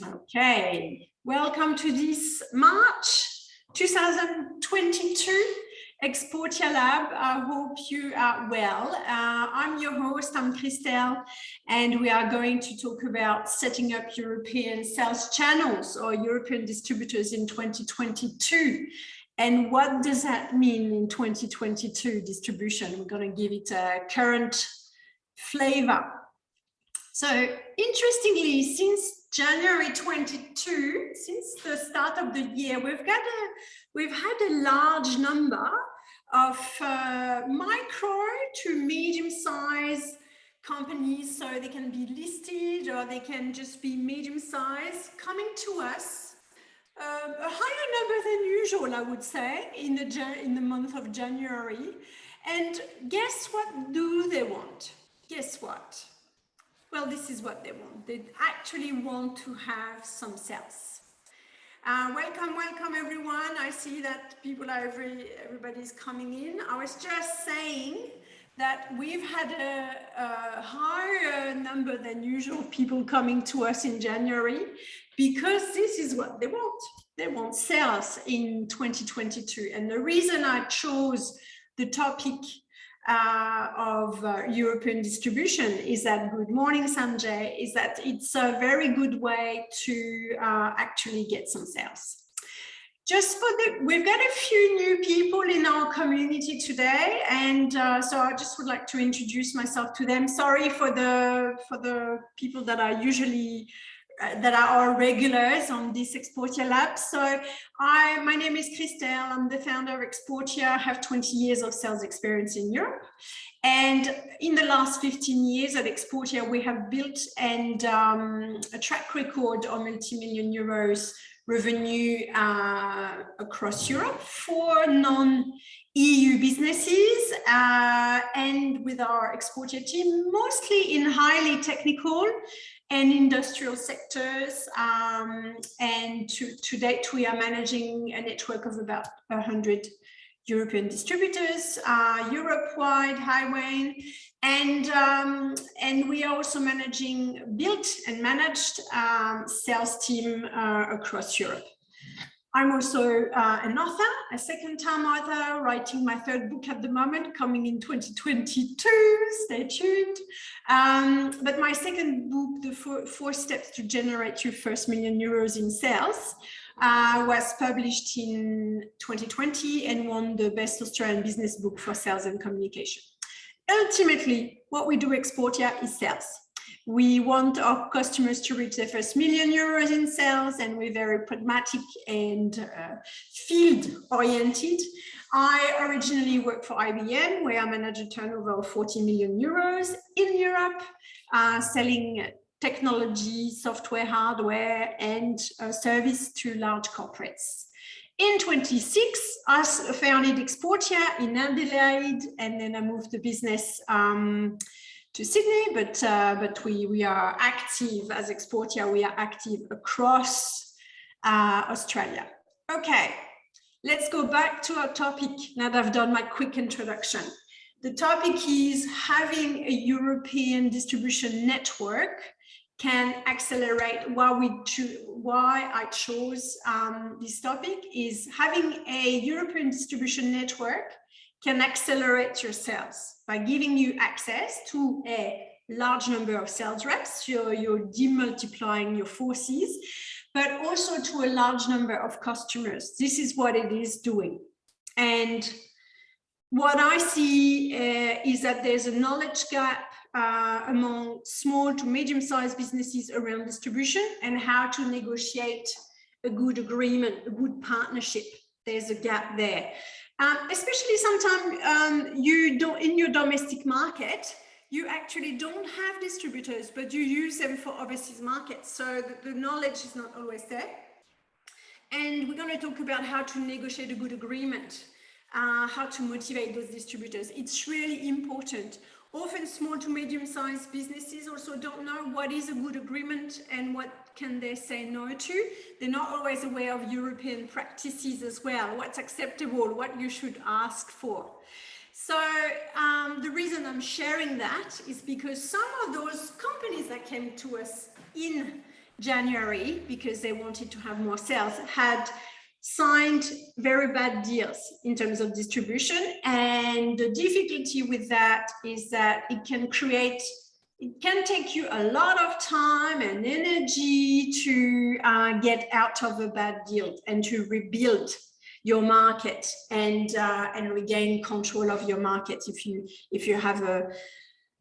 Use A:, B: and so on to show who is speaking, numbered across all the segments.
A: Okay, welcome to this March 2022 Exportia Lab. I hope you are well. I'm your host, I'm Christelle, and we are going to talk about setting up European sales channels or European distributors in 2022. And what does that mean in 2022 distribution? We're going to give it a current flavor. So interestingly, since January 22, since the start of the year, we've had a large number of micro to medium-sized companies, so they can be listed or they can just be medium-sized, coming to us. A higher number than usual, I would say, in the month of January. And guess what do they want? Guess what? Well, this is what they want. They actually want to have some sales. Welcome everyone. I see that everybody's coming in. I was just saying that we've had a higher number than usual people coming to us in January because this is what they want. They want sales in 2022. And the reason I chose the topic of European distribution is that, good morning Sanjay, is that it's a very good way to actually get some sales. We've got a few new people in our community today, and so I just would like to introduce myself to them. Sorry for the people that are usually that are our regulars on this Exportia Lab. So my name is Christelle. I'm the founder of Exportia. I have 20 years of sales experience in Europe. And in the last 15 years at Exportia, we have built and a track record of multi-million euros revenue across Europe for non-EU businesses and with our Exportia team, mostly in highly technical and industrial sectors, and to date we are managing a network of about 100 European distributors, Europe-wide, highway, and we are also built and managed sales team across Europe. I'm also an author, a second-time author, writing my third book at the moment, coming in 2022, stay tuned. But my second book, The Four Steps to Generate Your First Million Euros in Sales, was published in 2020 and won the Best Australian Business Book for Sales and Communication. Ultimately, what we do at Exportia is sales. We want our customers to reach their first million euros in sales, and we're very pragmatic and field-oriented. I originally worked for IBM, where I managed a turnover of 40 million euros in Europe, selling technology, software, hardware, and service to large corporates. In 2006, I founded Exportia in Adelaide, and then I moved the business to Sydney, but we are active as Exportia. We are active across Australia. Okay, let's go back to our topic now that I've done my quick introduction. The topic is having a European distribution network can accelerate. Why I chose this topic is having a European distribution network can accelerate your sales by giving you access to a large number of sales reps. So you're demultiplying your forces, but also to a large number of customers. This is what it is doing. And what I see is that there's a knowledge gap among small to medium-sized businesses around distribution and how to negotiate a good agreement, a good partnership. There's a gap there. Especially sometimes in your domestic market, you actually don't have distributors, but you use them for overseas markets. So the knowledge is not always there. And we're going to talk about how to negotiate a good agreement, how to motivate those distributors. It's really important. Often small to medium-sized businesses also don't know what is a good agreement and what can they say no to. They're not always aware of European practices as well, what's acceptable, what you should ask for. So the reason I'm sharing that is because some of those companies that came to us in January, because they wanted to have more sales, had signed very bad deals in terms of distribution. And the difficulty with that is that it can take you a lot of time and energy to get out of a bad deal and to rebuild your market and regain control of your market if you have a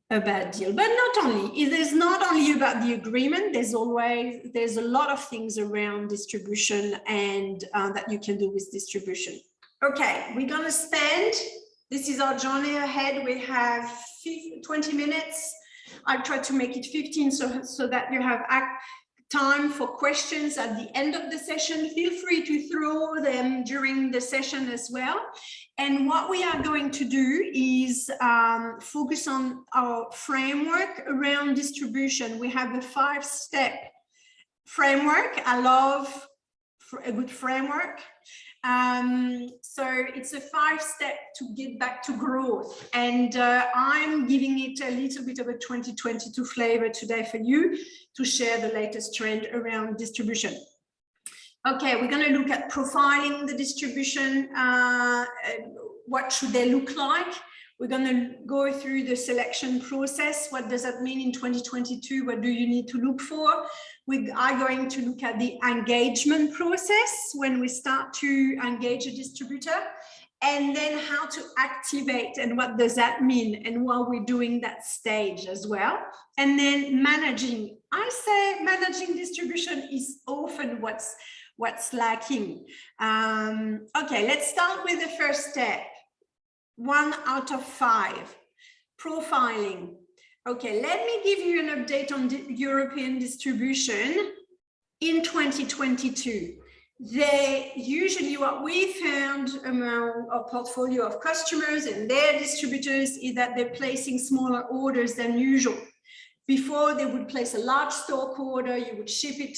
A: bad deal. But not only, it is not only about the agreement. There's a lot of things around distribution and that you can do with distribution. Okay, we're gonna spend, this is our journey ahead. We have 20 minutes. I'll try to make it 15 so that you have time for questions at the end of the session. Feel free to throw them during the session as well. And what we are going to do is focus on our framework around distribution. We have a 5-step framework. I love a good framework. So it's a 5-step to get back to growth. And I'm giving it a little bit of a 2022 flavor today for you to share the latest trend around distribution. Okay, we're going to look at profiling the distribution. What should they look like? We're going to go through the selection process. What does that mean in 2022? What do you need to look for? We are going to look at the engagement process when we start to engage a distributor, and then how to activate and what does that mean and what we're doing that stage as well. And then managing. I say managing distribution is often what's lacking. Okay, let's start with the first step. 1 out of 5, profiling. Okay, let me give you an update on the European distribution in 2022. They usually, what we found among our portfolio of customers and their distributors is that they're placing smaller orders than usual. Before, they would place a large stock order, you would ship it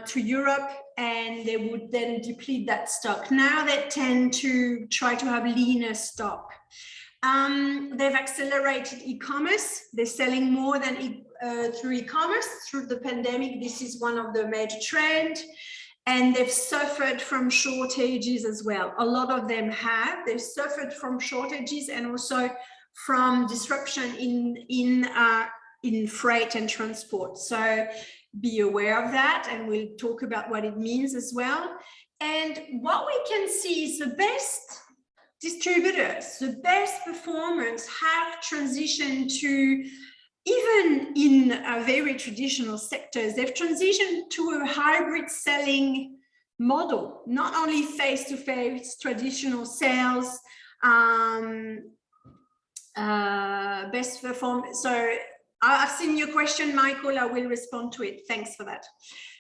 A: to Europe, and they would then deplete that stock. Now they tend to try to have leaner stock. They've accelerated e-commerce. They're selling more than through e-commerce. Through the pandemic, this is one of the major trends. And they've suffered from shortages as well. A lot of them have. They've suffered from shortages and also from disruption in freight and transport. So be aware of that, and we'll talk about what it means as well. And what we can see is the best distributors, the best performers have transitioned to, even in very traditional sectors, they've transitioned to a hybrid selling model, not only face-to-face traditional sales, best performance. So I've seen your question, Michael. I will respond to it. Thanks for that.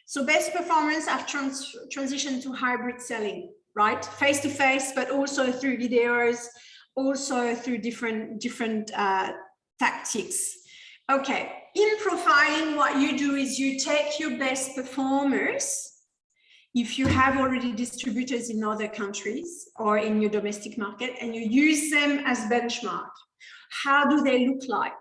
A: So best performance have transitioned to hybrid selling, right? Face-to-face, but also through videos, also through different tactics. Okay, in profiling, what you do is you take your best performers, if you have already distributors in other countries or in your domestic market, and you use them as benchmark. How do they look like?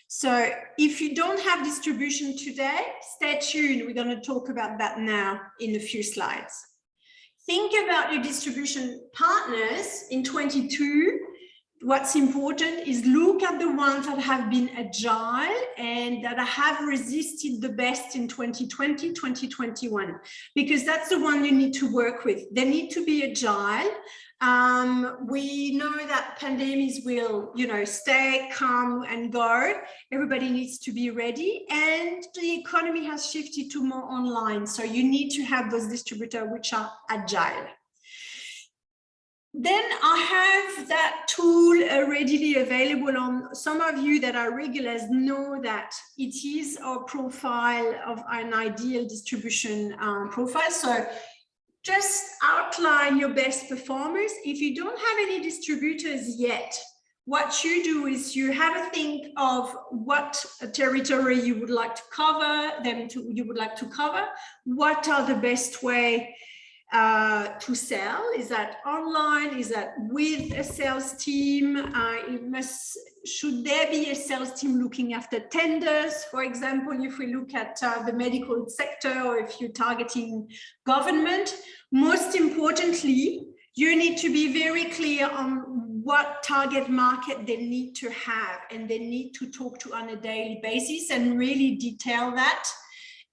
A: So if you don't have distribution today, stay tuned. We're going to talk about that now in a few slides. Think about your distribution partners in 22. What's important is look at the ones that have been agile and that have resisted the best in 2020, 2021, because that's the one you need to work with. They need to be agile. We know that pandemics will, stay, come and go. Everybody needs to be ready, and the economy has shifted to more online. So you need to have those distributors which are agile. Then I have that tool readily available. On some of you that are regulars know that it is our profile of an ideal distribution profile. So just outline your best performers. If you don't have any distributors yet, what you do is you have a think of what territory you would like to cover, what are the best way to sell. Is that online? Is that with a sales team? should there be a sales team looking after tenders? For example, if we look at the medical sector, or if you're targeting government, most importantly, you need to be very clear on what target market they need to have, and they need to talk to on a daily basis and really detail that.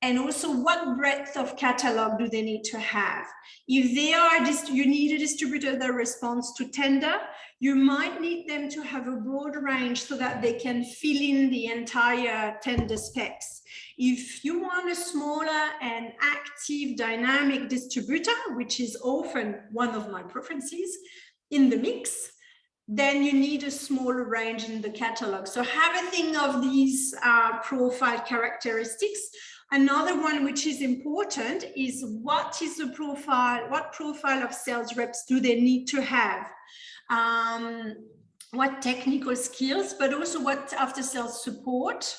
A: And also, what breadth of catalog do they need to have? If they are you need a distributor that responds to tender, you might need them to have a broad range so that they can fill in the entire tender specs. If you want a smaller and active dynamic distributor, which is often one of my preferences in the mix, then you need a smaller range in the catalog. So have a think of these profile characteristics. Another one which is important is what is the profile, what profile of sales reps do they need to have? What technical skills, but also what after sales support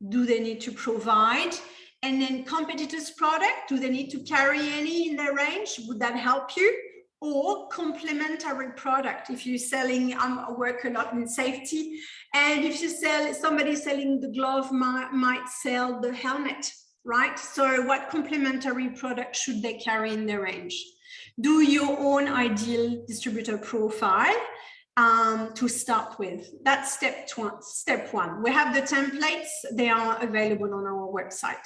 A: do they need to provide? And then competitors' product, do they need to carry any in their range? Would that help you? Or complementary product. If you're selling, I work a lot in safety, and if you sell, somebody selling the glove might sell the helmet, right? So what complementary product should they carry in their range? Do your own ideal distributor profile to start with. That's step one. We have the templates. They are available on our website.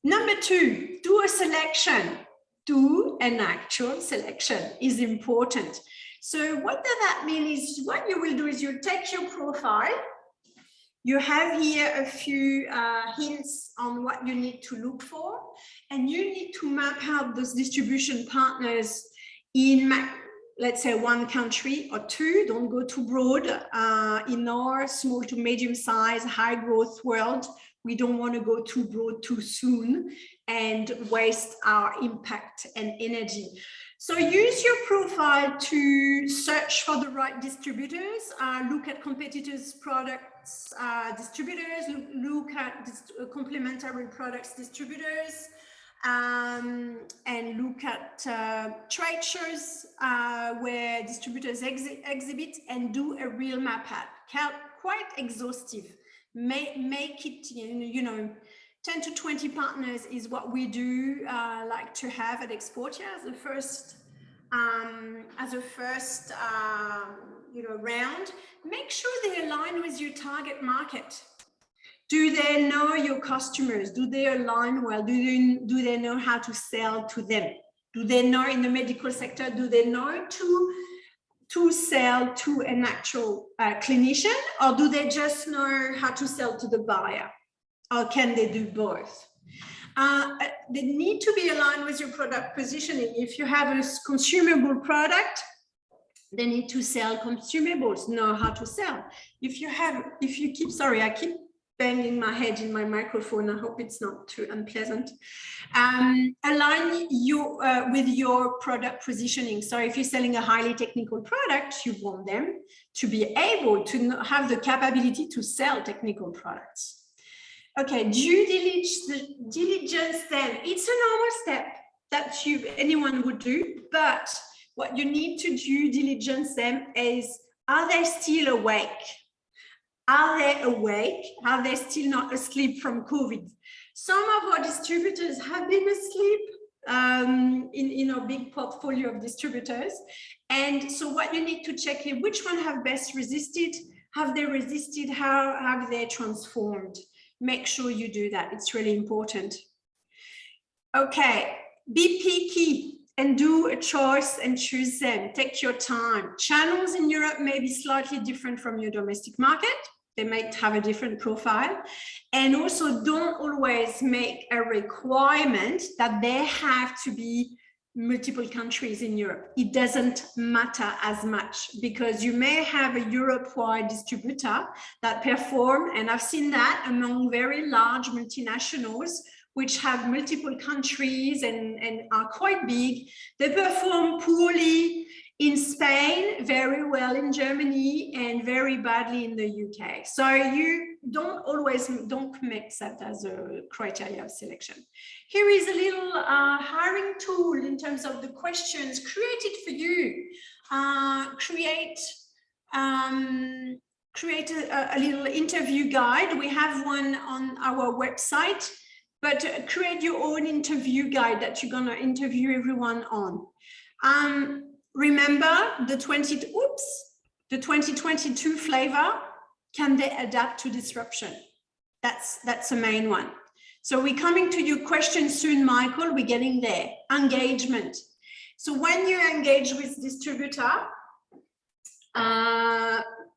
A: Number two, do a selection. Do an actual selection is important. So what does that mean is what you will do is you take your profile. You have here a few hints on what you need to look for, and you need to map out those distribution partners in, let's say, one country or two. Don't go too broad. In our small to medium size, high growth world, we don't want to go too broad too soon and waste our impact and energy. So use your profile to search for the right distributors, look at competitors' products, distributors, look at complementary products distributors, and look at trade shows where distributors exhibit, and do a real map out, quite exhaustive. Make it, you know, 10 to 20 partners is what we do like to have at Exportia as a first you know, round. Make sure they align with your target market. Do they know your customers? Do they align well? Do they know how to sell to them? Do they know in the medical sector? Do they know to sell to an actual clinician, or do they just know how to sell to the buyer? Or can they do both? They need to be aligned with your product positioning. If you have a consumable product, they need to sell consumables, know how to sell. If you keep, sorry, I keep banging my head in my microphone. I hope it's not too unpleasant. Align you with your product positioning. So if you're selling a highly technical product, you want them to be able to have the capability to sell technical products. Okay, due diligence then. It's a normal step that anyone would do, but what you need to due diligence them is, are they still awake? Are they awake? Are they still not asleep from COVID? Some of our distributors have been asleep in our big portfolio of distributors. And so what you need to check is which one have best resisted? Have they resisted? How have they transformed? Make sure you do that. It's really important. Okay, be picky and do a choice and choose them. Take your time. Channels in Europe may be slightly different from your domestic market. They might have a different profile. And also don't always make a requirement that they have to be multiple countries in Europe. It doesn't matter as much, because you may have a Europe-wide distributor that perform, and I've seen that among very large multinationals, which have multiple countries and are quite big. They perform poorly in Spain, very well in Germany, and very badly in the UK. So you don't commit that as a criteria of selection. Here is a little hiring tool in terms of the questions created for you. Create create a little interview guide. We have one on our website, but create your own interview guide that you're going to interview everyone on. Remember the 2022 flavor, can they adapt to disruption? That's the main one. So we're coming to your question soon, Michael. We're getting there. Engagement. So when you engage with distributor,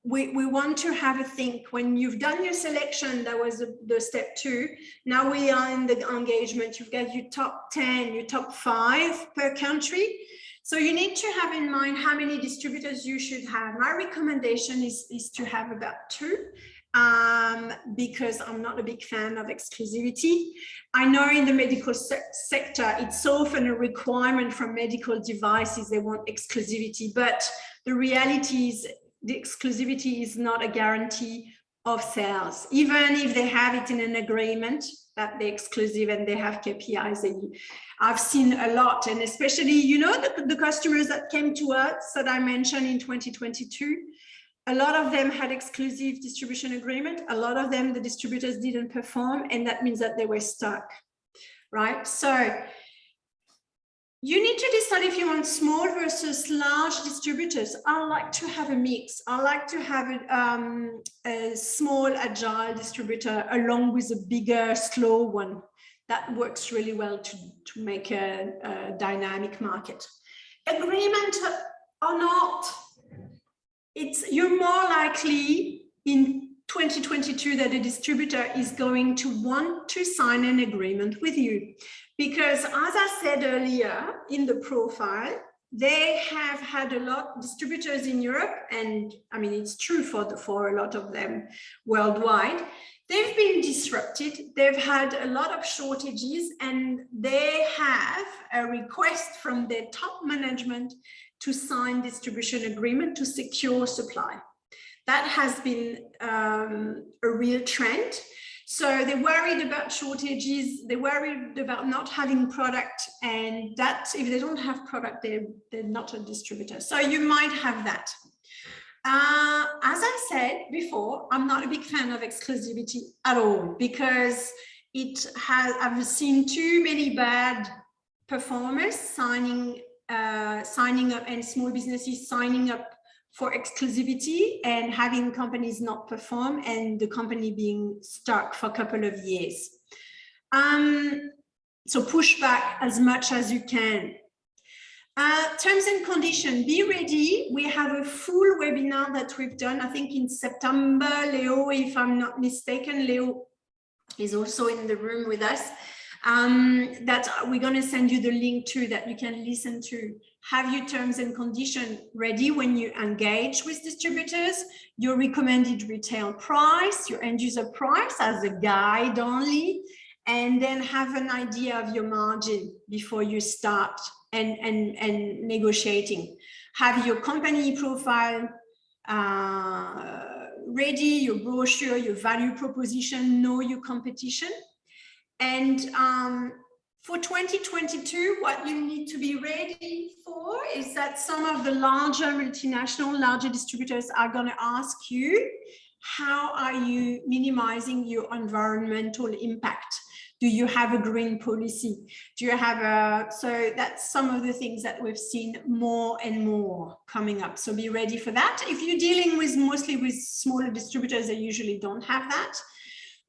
A: we want to have a think. When you've done your selection, that was the step 2. Now we are in the engagement. You've got your top 10, your top 5 per country. So you need to have in mind how many distributors you should have. My recommendation is to have about 2. Because I'm not a big fan of exclusivity. I know in the medical sector, it's often a requirement from medical devices, they want exclusivity, but the reality is the exclusivity is not a guarantee of sales. Even if they have it in an agreement that they're exclusive and they have KPIs, I've seen a lot, and especially, you know, the customers that came to us that I mentioned in 2022, a lot of them had exclusive distribution agreement. A lot of them, the distributors didn't perform, and that means that they were stuck, right? So you need to decide if you want small versus large distributors. I like to have a mix. I like to have a small agile distributor along with a bigger slow one. That works really well to make a dynamic market. Agreement or not, you're more likely in 2022 that a distributor is going to want to sign an agreement with you, because as I said earlier in the profile, they have had a lot of distributors in Europe, and I mean it's true for a lot of them worldwide. They've been disrupted, they've had a lot of shortages, and they have a request from their top management to sign distribution agreement to secure supply. That has been a real trend. So they're worried about shortages, they're worried about not having product, and that if they don't have product, they're not a distributor. So you might have that. As I said before, I'm not a big fan of exclusivity at all, because I've seen too many bad performers signing up, and small businesses signing up for exclusivity and having companies not perform and the company being stuck for a couple of years. So push back as much as you can. Terms and conditions, be ready. We have a full webinar that we've done, I think in September. Leo, if I'm not mistaken, Leo is also in the room with us. That we're going to send you the link to, that you can listen to. Have your terms and conditions ready when you engage with distributors, your recommended retail price, your end user price as a guide only, and then have an idea of your margin before you start and negotiating. Have your company profile ready, your brochure, your value proposition, know your competition. And for 2022, what you need to be ready for is that some of the larger distributors are going to ask you, how are you minimizing your environmental impact? Do you have a green policy? Do you have so that's some of the things that we've seen more and more coming up. So be ready for that. If you're dealing with mostly with smaller distributors, they usually don't have that.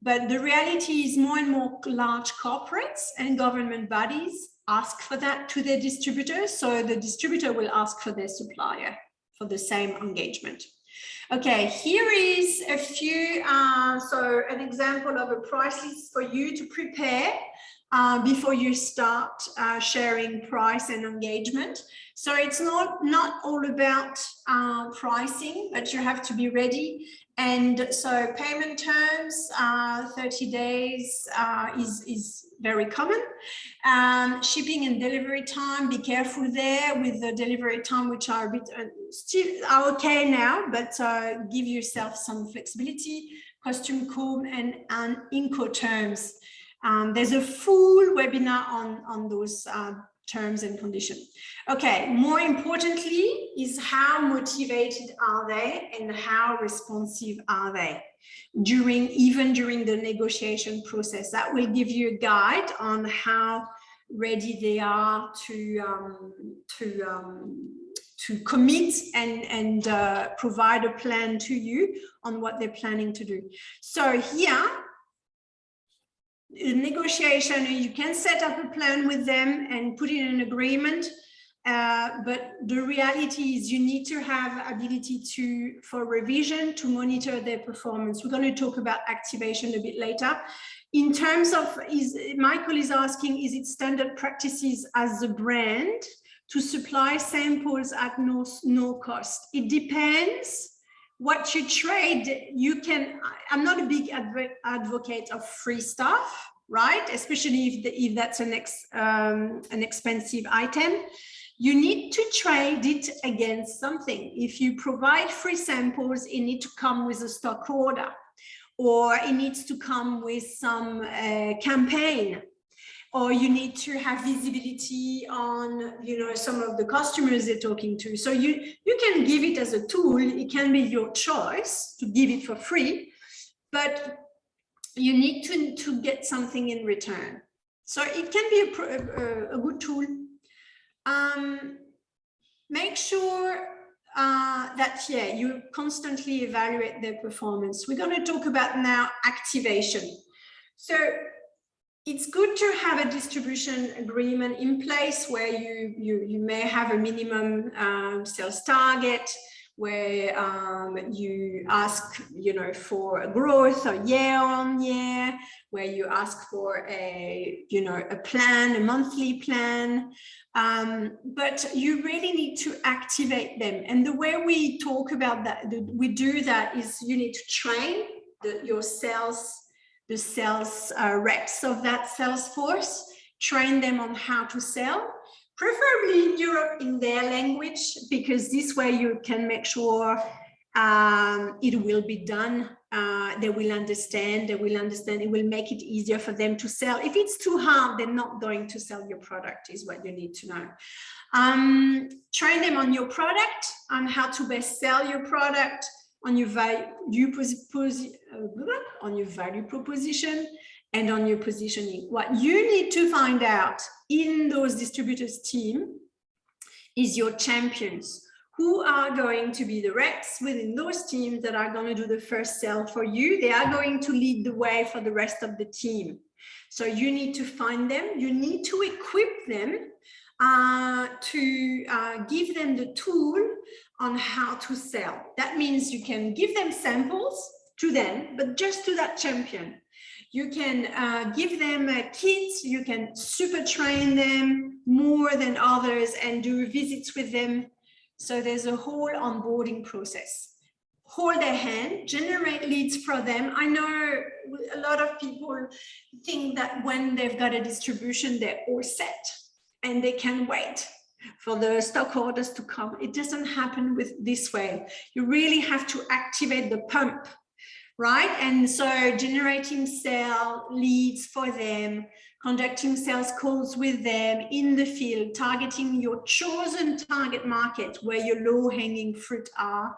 A: But the reality is more and more large corporates and government bodies ask for that to their distributors. So the distributor will ask for their supplier for the same engagement. Okay, here is a few, so an example of a price list for you to prepare before you start sharing price and engagement. So it's not all about pricing, but you have to be ready. And so payment terms, 30 days is very common. Shipping and delivery time, be careful there with the delivery time, which are a bit still are okay now, but give yourself some flexibility. Costume code and Incoterms. There's a full webinar on those terms and conditions. Okay, more importantly is how motivated are they and how responsive are they even during the negotiation process. That will give you a guide on how ready they are to commit and provide a plan to you on what they're planning to do. So here, in negotiation, you can set up a plan with them and put in an agreement. But the reality is you need to have ability for revision, to monitor their performance. We're going to talk about activation a bit later. In terms of, Michael is asking, is it standard practices as a brand to supply samples at no cost? It depends what you trade. You can, I'm not a big advocate of free stuff, right? Especially if that's an expensive item. You need to trade it against something. If you provide free samples, it needs to come with a stock order, or it needs to come with some campaign, or you need to have visibility on, you know, some of the customers they're talking to. So you can give it as a tool. It can be your choice to give it for free, but you need to get something in return. So it can be a good tool. Make sure that, yeah, you constantly evaluate their performance. We're going to talk about now activation. So it's good to have a distribution agreement in place where you may have a minimum sales target, where you ask, you know, for a growth or year on year, where you ask for a, you know, a plan, a monthly plan. But you really need to activate them. And the way we talk about that, we do that, is you need to train your sales, the sales reps of that sales force, train them on how to sell, preferably in Europe in their language, because this way you can make sure it will be done. They will understand, it will make it easier for them to sell. If it's too hard, they're not going to sell your product, is what you need to know. Train them on your product, on how to best sell your product, on your value proposition, and on your positioning. What you need to find out in those distributors team is your champions. Who are going to be the reps within those teams that are going to do the first sale for you? They are going to lead the way for the rest of the team. So you need to find them. You need to equip them to give them the tool on how to sell. That means you can give them samples to them, but just to that champion. You can give them kits. You can super train them more than others and do visits with them. So there's a whole onboarding process. Hold their hand, generate leads for them. I know a lot of people think that when they've got a distribution, they're all set and they can wait for the stock orders to come. It doesn't happen with this way. You really have to activate the pump, right? And so generating sale leads for them, conducting sales calls with them in the field, targeting your chosen target market where your low-hanging fruit are.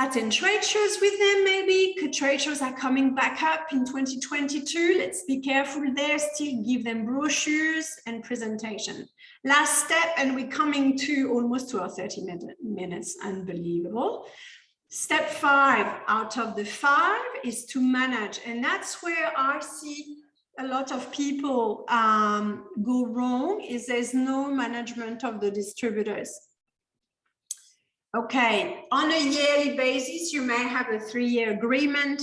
A: Attend trade shows with them, maybe. Trade shows are coming back up in 2022. Let's be careful there. Still give them brochures and presentation. Last step, and we're coming to almost to our 30 minutes. Unbelievable. Step 5 out of the 5 is to manage. And that's where I see a lot of people go wrong, is there's no management of the distributors. Okay, on a yearly basis, you may have a 3-year agreement.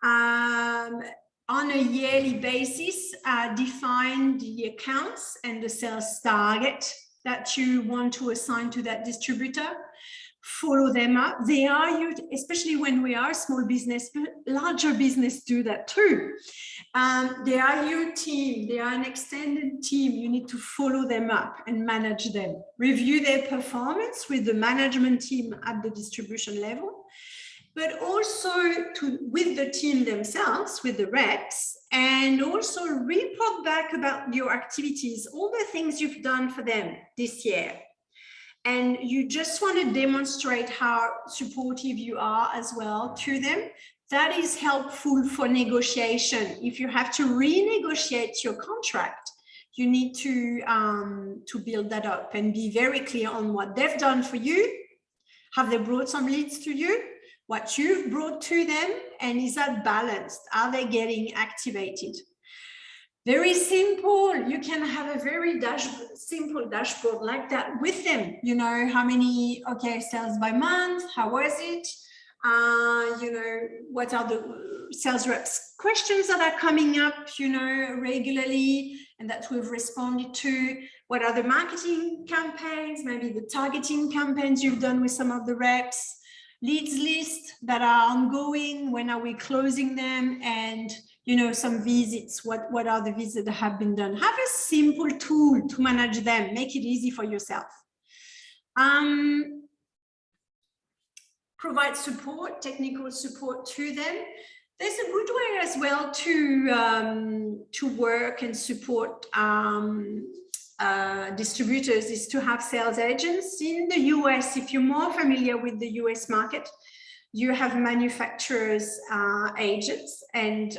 A: On a yearly basis, define the accounts and the sales target that you want to assign to that distributor. Follow them up. They are you, especially when we are a small business, but larger business do that too. They are your team. They are an extended team. You need to follow them up and manage them. Review their performance with the management team at the distribution level. but also with the team themselves, with the reps, and also report back about your activities, all the things you've done for them this year. And you just want to demonstrate how supportive you are as well to them. That is helpful for negotiation. If you have to renegotiate your contract, you need to build that up and be very clear on what they've done for you. Have they brought some leads to you? What you've brought to them, and is that balanced? Are they getting activated? Very simple. You can have a very simple dashboard like that with them. You know, how many, okay, sales by month, how was it? You know, what are the sales reps questions that are coming up, you know, regularly and that we've responded to? What are the marketing campaigns, maybe the targeting campaigns you've done with some of the reps? Leads list that are ongoing, when are we closing them? And, you know, some visits, what are the visits that have been done? Have a simple tool to manage them, make it easy for yourself. Provide support, technical support to them. There's a good way as well to work and support distributors is to have sales agents. In the US, if you're more familiar with the US market, you have manufacturers agents and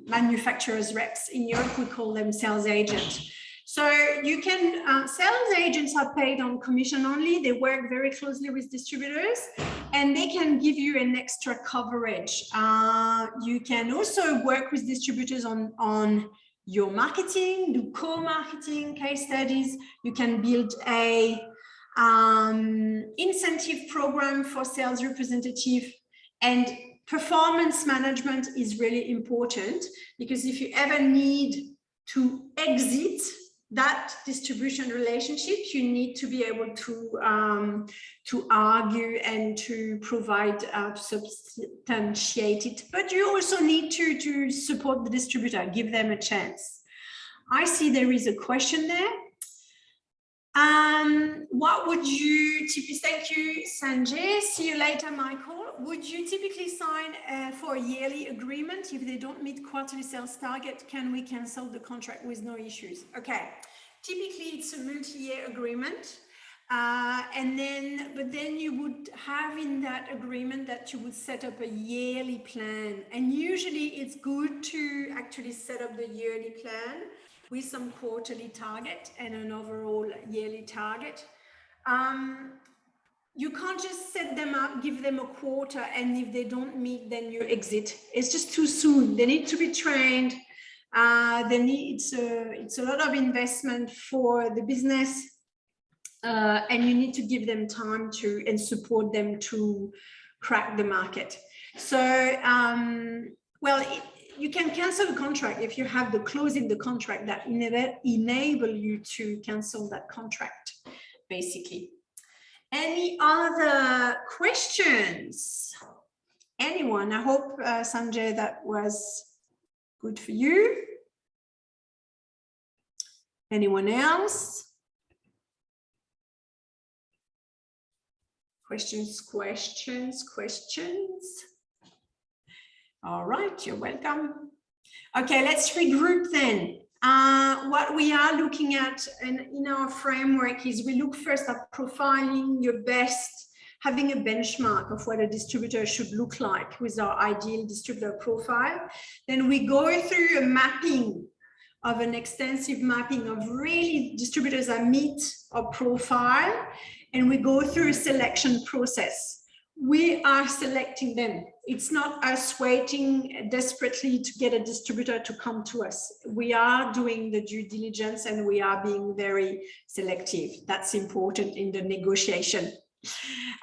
A: manufacturers reps. In Europe, we call them sales agents. So you can, sales agents are paid on commission only. They work very closely with distributors and they can give you an extra coverage. You can also work with distributors on your marketing, do co-marketing case studies. You can build a incentive program for sales representative, and performance management is really important, because if you ever need to exit that distribution relationship, you need to be able to argue and to provide substantiate it, but you also need to support the distributor, give them a chance. I see there is a question there. What would you typically, thank you, Sanjay, see you later, Michael. Would you typically sign for a yearly agreement? If they don't meet quarterly sales target, can we cancel the contract with no issues? Okay, typically it's a multi-year agreement. But then you would have in that agreement that you would set up a yearly plan. And usually it's good to actually set up the yearly plan with some quarterly target and an overall yearly target. You can't just set them up, give them a quarter, and if they don't meet, then you exit. It's just too soon. They need to be trained. It's a lot of investment for the business, and you need to give them time and support them to crack the market. So, you can cancel the contract if you have the clause in the contract that enable you to cancel that contract, basically. Any other questions? Anyone? I hope, Sanjay, that was good for you. Anyone else? Questions. All right, you're welcome. Okay, let's regroup then. What we are looking at in our framework is we look first at profiling your best, having a benchmark of what a distributor should look like with our ideal distributor profile. Then we go through a mapping of an extensive mapping of really distributors that meet our profile, and we go through a selection process. We are selecting them. It's not us waiting desperately to get a distributor to come to us. We are doing the due diligence and we are being very selective. That's important in the negotiation.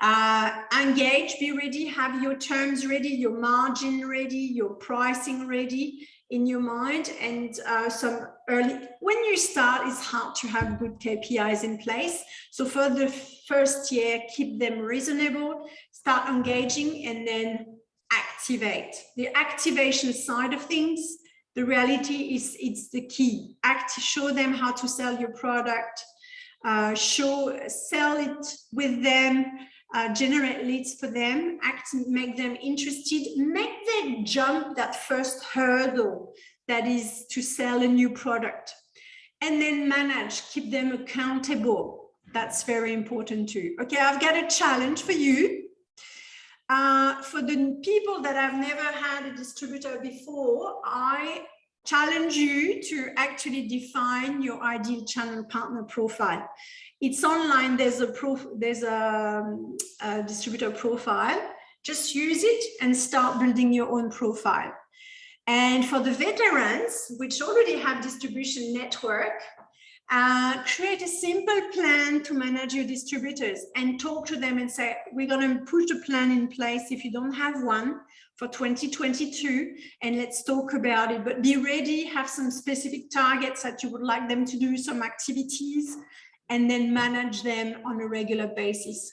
A: Engage, be ready, have your terms ready, your margin ready, your pricing ready in your mind, and some early, when you start, it's hard to have good KPIs in place. So for the first year, keep them reasonable, start engaging, and then activate. The activation side of things, the reality is it's the key. Show them how to sell your product, sell it with them, generate leads for them, make them interested, make them jump that first hurdle that is to sell a new product, and then manage, keep them accountable. That's very important too. Okay, I've got a challenge for you. For the people that have never had a distributor before, I challenge you to actually define your ideal channel partner profile. It's online. There's a distributor profile. Just use it and start building your own profile. And for the veterans, which already have distribution network, create a simple plan to manage your distributors and talk to them and say, we're going to put a plan in place if you don't have one for 2022, and let's talk about it. But be ready, have some specific targets that you would like them to do, some activities, and then manage them on a regular basis.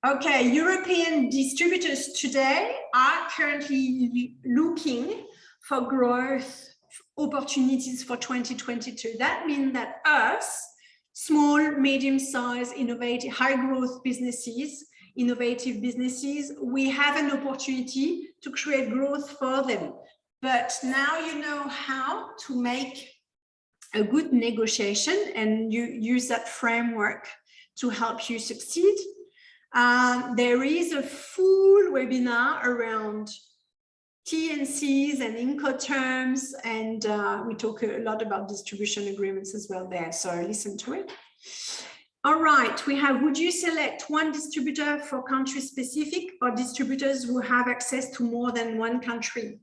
A: Okay, European distributors today are currently looking for growth opportunities for 2022. That means that us, small, medium-sized, innovative, high-growth businesses, innovative businesses, we have an opportunity to create growth for them. But now you know how to make a good negotiation, and you use that framework to help you succeed. There is a full webinar around T&Cs and Incoterms, and we talk a lot about distribution agreements as well there, so listen to it. All right, we have, would you select one distributor for country specific or distributors who have access to more than one country?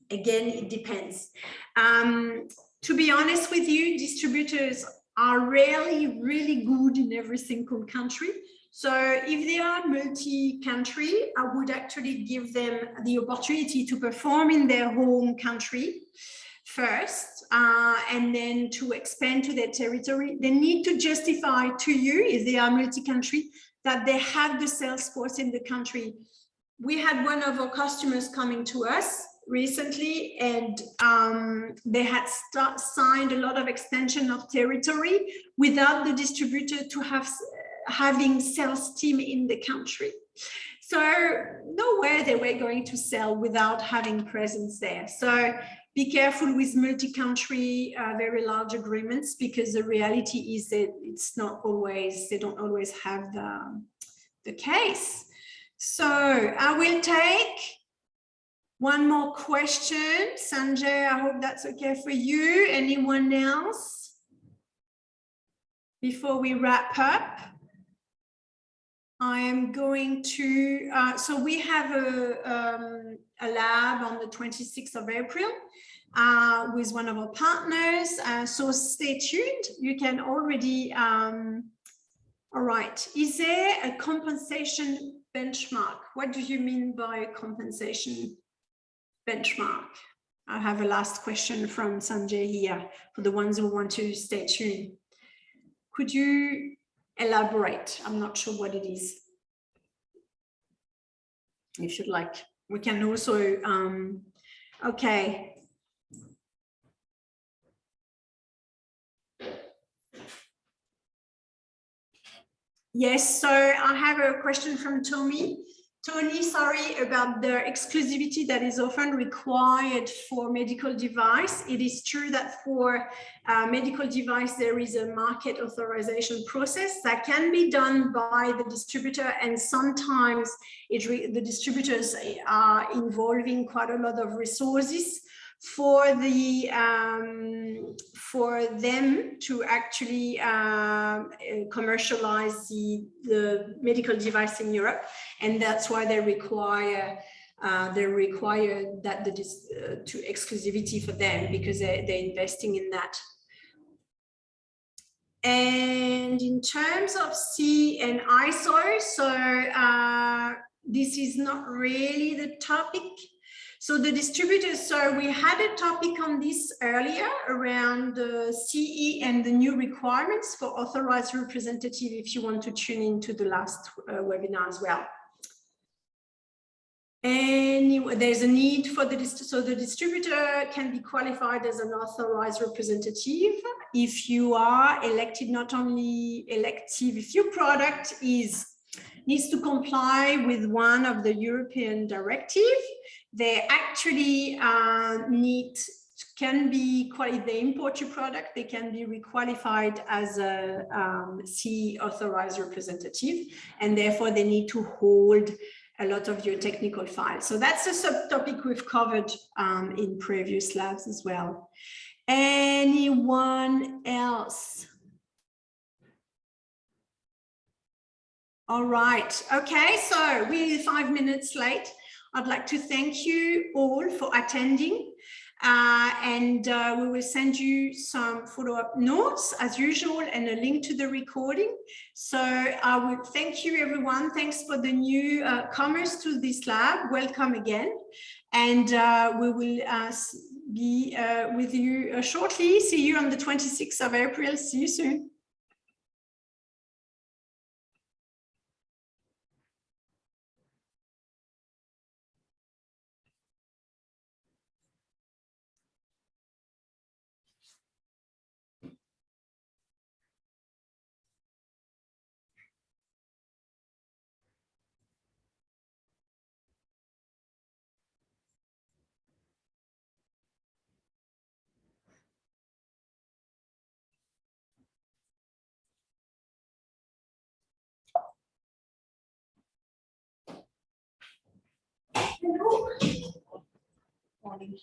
A: Again, it depends. To be honest with you, distributors are rarely really good in every single country. So if they are multi-country, I would actually give them the opportunity to perform in their home country first, and then to expand to their territory. They need to justify to you, if they are multi-country, that they have the sales force in the country. We had one of our customers coming to us recently, and they had signed a lot of extension of territory without the distributor to having sales team in the country. So nowhere they were going to sell without having presence there. So be careful with multi-country, very large agreements, because the reality is that it's not always, they don't always have the case. So I will take one more question. Sanjay, I hope that's okay for you. Anyone else before we wrap up? I am going to, so we have a lab on the 26th of April with one of our partners. So stay tuned. You can already, all right. Is there a compensation benchmark? What do you mean by a compensation benchmark? I have a last question from Sanjay here for the ones who want to stay tuned. Could you elaborate? I'm not sure what it is. If you'd like, we can also, okay. Yes, so I have a question from Tony. Tony, sorry, about the exclusivity that is often required for medical device. It is true that for medical device, there is a market authorization process that can be done by the distributor, and sometimes the distributors are involving quite a lot of resources for the for them to actually commercialize the medical device in Europe, and that's why they require that to exclusivity for them, because they're investing in that. And in terms of C and ISO, so this is not really the topic. So the distributors, so we had a topic on this earlier around the CE and the new requirements for authorized representative, if you want to tune into the last webinar as well. And there's a need for so the distributor can be qualified as an authorized representative if you are elected, not only elective, if your product is needs to comply with one of the European directive. They actually can be, if they import your product, they can be requalified as a CE authorized representative, and therefore they need to hold a lot of your technical files. So that's a subtopic we've covered in previous labs as well. Anyone else? All right. Okay, so we're 5 minutes late. I'd like to thank you all for attending. We will send you some follow-up notes as usual and a link to the recording. So I would thank you, everyone. Thanks for the new comers to this lab. Welcome again. And we will be with you shortly. See you on the 26th of April. See you soon. Morning.